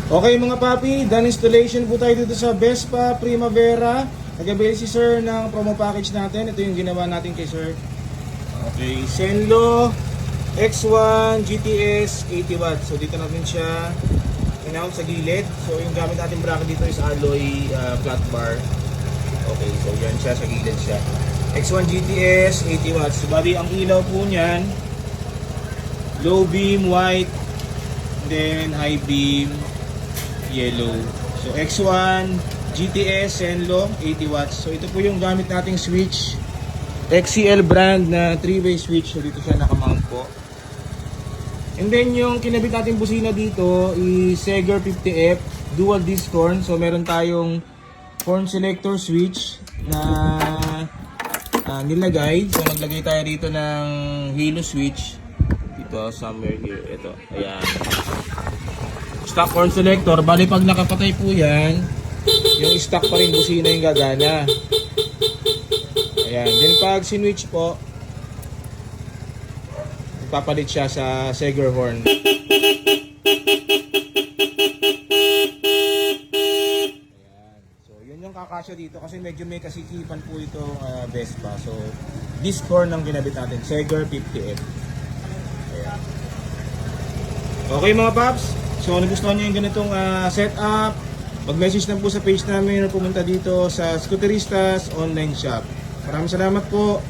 Okay mga papi, done installation po tayo dito sa Vespa Primavera. Nag-avail si sir ng promo package natin. Ito yung ginawa natin kay sir. Okay, Zenlo X1 GTS 80 watts. So dito natin siya in-mount sa gilid. So yung gamit natin bracket dito is alloy flat bar. Okay, so yan siya, sa gilid siya. X1 GTS 80 watts. Bali ang ilaw po niyan, low beam white, then high beam yellow. So X1 GTS Zenlo 80 watts. So ito po yung gamit nating switch, XCL brand na 3-way switch. So dito siya nakamount po. And then yung kinabit nating busina dito is Seger 50F dual disc horn. So meron tayong horn selector switch na nilagay. So naglagay tayo dito ng halo switch dito somewhere here. Ito, ayan, stock horn selector. Bali pag nakapatay po yan, yung stock pa rin busina yung gagana. Ayan, then pag sinwitch po, papalit siya sa Seger horn. Ayan, so yun yung kakasya dito kasi medyo may kasikipan po itong Vespa. So disc horn ang ginabit natin, Seger 50F. Ayan. Okay mga paps, so kung nagustuhan nyo yung ganitong setup, mag-message na po sa page namin o pumunta dito sa Scooteristas online shop. Maraming salamat po.